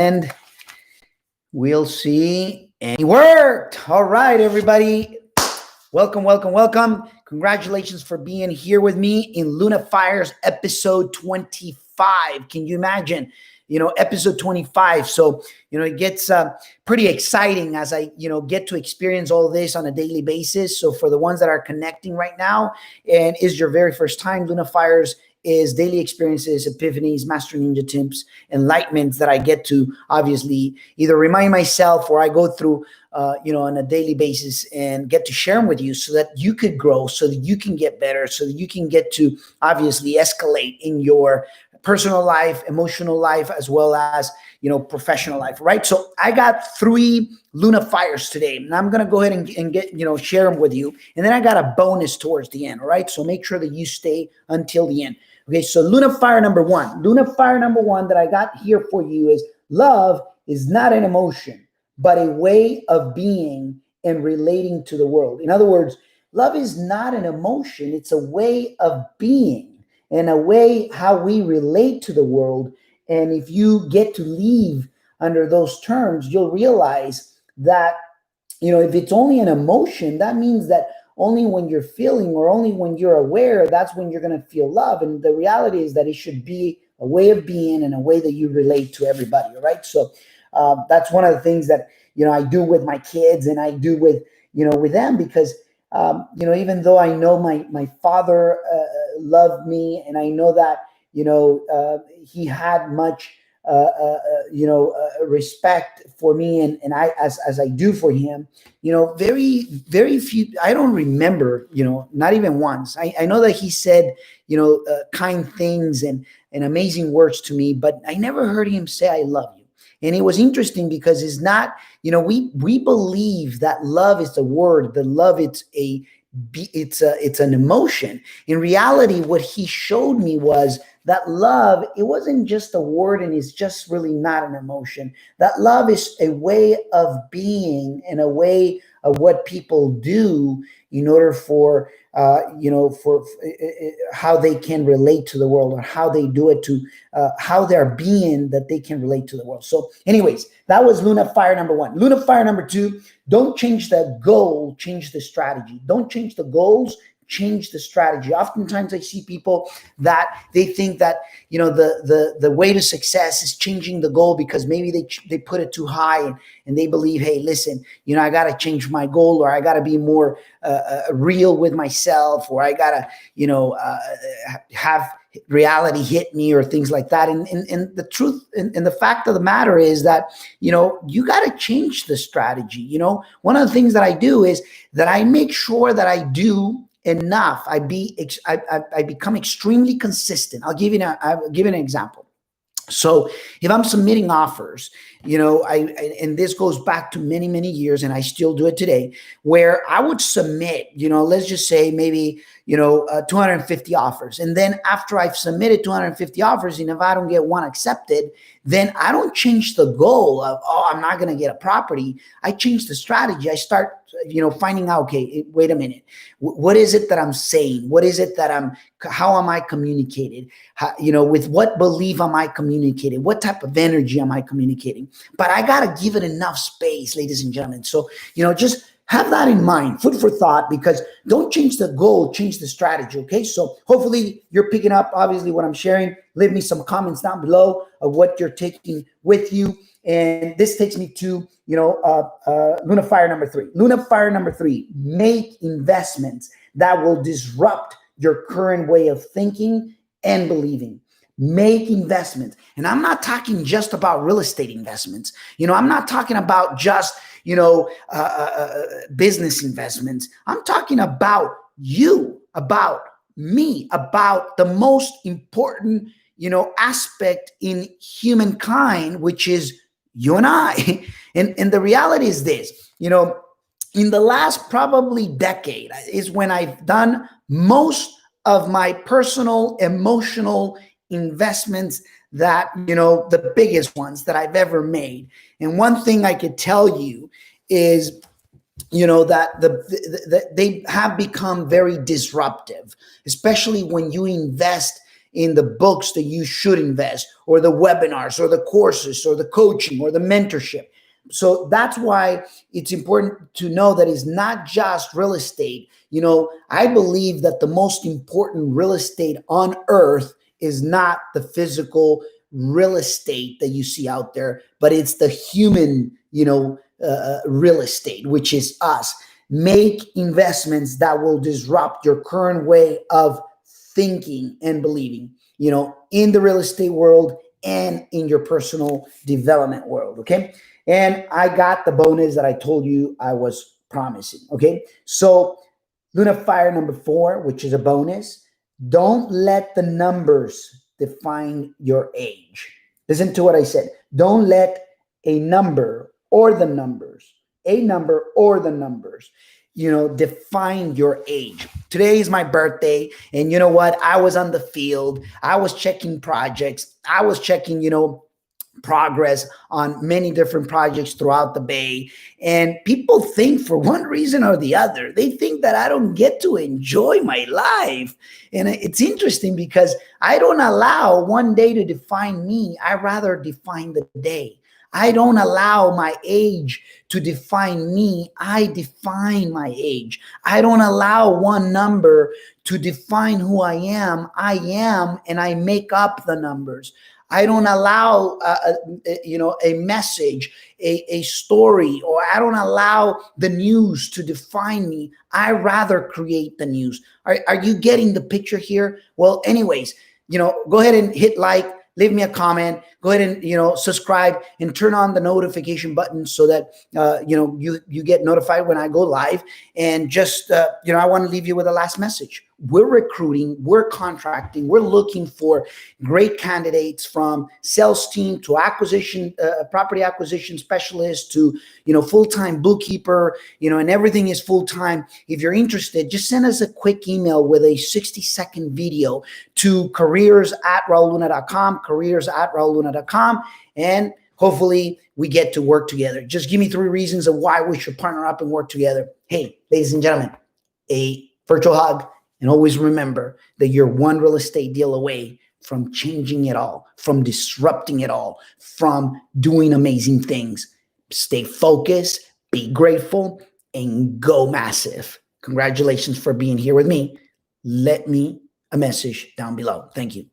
And we'll see. And it worked. All right, everybody. Welcome, welcome, welcome. Congratulations for being here with me in Luna Fires episode 25. Can you imagine? Episode 25. So, it gets pretty exciting as I, get to experience all this on a daily basis. So for the ones that are connecting right now and is your very first time, Luna Fires is daily experiences, epiphanies, master ninja tips, enlightenments that I get to obviously either remind myself or I go through, on a daily basis and get to share them with you so that you could grow, so that you can get better, so that you can get to obviously escalate in your personal life, emotional life, as well as, professional life, right? So I got 3 Luna Fires today, and I'm going to go ahead and get, share them with you. And then I got a bonus towards the end, all right? So make sure that you stay until the end. Okay, so Luna Fire number 1. Luna Fire number 1 that I got here for you is love is not an emotion, but a way of being and relating to the world. In other words, love is not an emotion, it's a way of being and a way how we relate to the world. And if you get to live under those terms, you'll realize that, if it's only an emotion, that means that only when you're feeling or only when you're aware, that's when you're going to feel love. And the reality is that it should be a way of being and a way that you relate to everybody, right? So that's one of the things that, I do with my kids and I do with, with them because, even though I know my father loved me and I know that, he had much, respect for me and I, as I do for him, very, very few, I don't remember, not even once. I know that he said, kind things and amazing words to me, but I never heard him say, I love you. And it was interesting because it's not, we believe that love is the word, that love it's an emotion. In reality, what he showed me was that love, it wasn't just a word and it's just really not an emotion. That love is a way of being and a way of what people do in order for, for how they can relate to the world or how they do it to how they're being that they can relate to the world. So anyways, that was Luna Fire number 1. Luna Fire number 2, don't change the goal, change the strategy. Don't change the goals, change the strategy. Oftentimes I see people that they think that, the way to success is changing the goal because maybe they put it too high and they believe, hey, listen, I got to change my goal or I got to be more real with myself or I got to, have reality hit me or things like that. And the truth and the fact of the matter is that, you got to change the strategy. One of the things that I do is that I make sure that I do enough. I become extremely consistent. I'll give you an example. So if I'm submitting offers, and this goes back to many, many years, and I still do it today, where I would submit, let's just say maybe, 250 offers. And then after I've submitted 250 offers, and if I don't get one accepted, then I don't change the goal of, I'm not going to get a property. I change the strategy. I start, finding out, okay, wait a minute. What is it that I'm saying? What is it that how am I communicated? With what belief am I communicating? What type of energy am I communicating? But I got to give it enough space, ladies and gentlemen. So, just have that in mind, food for thought, because don't change the goal, change the strategy, okay? So hopefully you're picking up, obviously, what I'm sharing. Leave me some comments down below of what you're taking with you. And this takes me to, Luna Fire number 3. Luna Fire number 3, make investments that will disrupt your current way of thinking and believing. Make investments. And I'm not talking just about real estate investments. I'm not talking about just, business investments. I'm talking about you, about me, about the most important, aspect in humankind, which is you and I. And the reality is this, in the last probably decade is when I've done most of my personal emotional investments that, the biggest ones that I've ever made. And one thing I could tell you is, that they have become very disruptive, especially when you invest in the books that you should invest, or the webinars, or the courses, or the coaching, or the mentorship. So that's why it's important to know that it's not just real estate. I believe that the most important real estate on earth is not the physical real estate that you see out there, but it's the human, real estate, which is us. Make investments that will disrupt your current way of thinking and believing, in the real estate world and in your personal development world. Okay. And I got the bonus that I told you I was promising. Okay. So Luna Fire number 4, which is a bonus. Don't let the numbers define your age. Listen to what I said. Don't let a number or the numbers, define your age. Today is my birthday. And you know what? I was on the field. I was checking projects. I was checking, progress on many different projects throughout the Bay. And people think, for one reason or the other, they think that I don't get to enjoy my life. And it's interesting because I don't allow one day to define me. I rather define the day. I don't allow my age to define me. I define my age. I don't allow one number to define who I am. I am, and I make up the numbers. I don't allow, a message, a story, or I don't allow the news to define me. I rather create the news. Are you getting the picture here? Well, anyways, go ahead and hit like, leave me a comment, go ahead and, subscribe and turn on the notification button so that, you get notified when I go live. And just, I want to leave you with a last message. We're recruiting, we're contracting, we're looking for great candidates, from sales team to acquisition, property acquisition specialist to, full-time bookkeeper, and everything is full-time. If you're interested, just send us a quick email with a 60-second video to careers@rauluna.com, careers@rauluna.com, and hopefully we get to work together. Just give me 3 reasons of why we should partner up and work together. Hey, ladies and gentlemen, a virtual hug. And always remember that you're one real estate deal away from changing it all, from disrupting it all, from doing amazing things. Stay focused, be grateful, and go massive. Congratulations for being here with me. Let me a message down below. Thank you.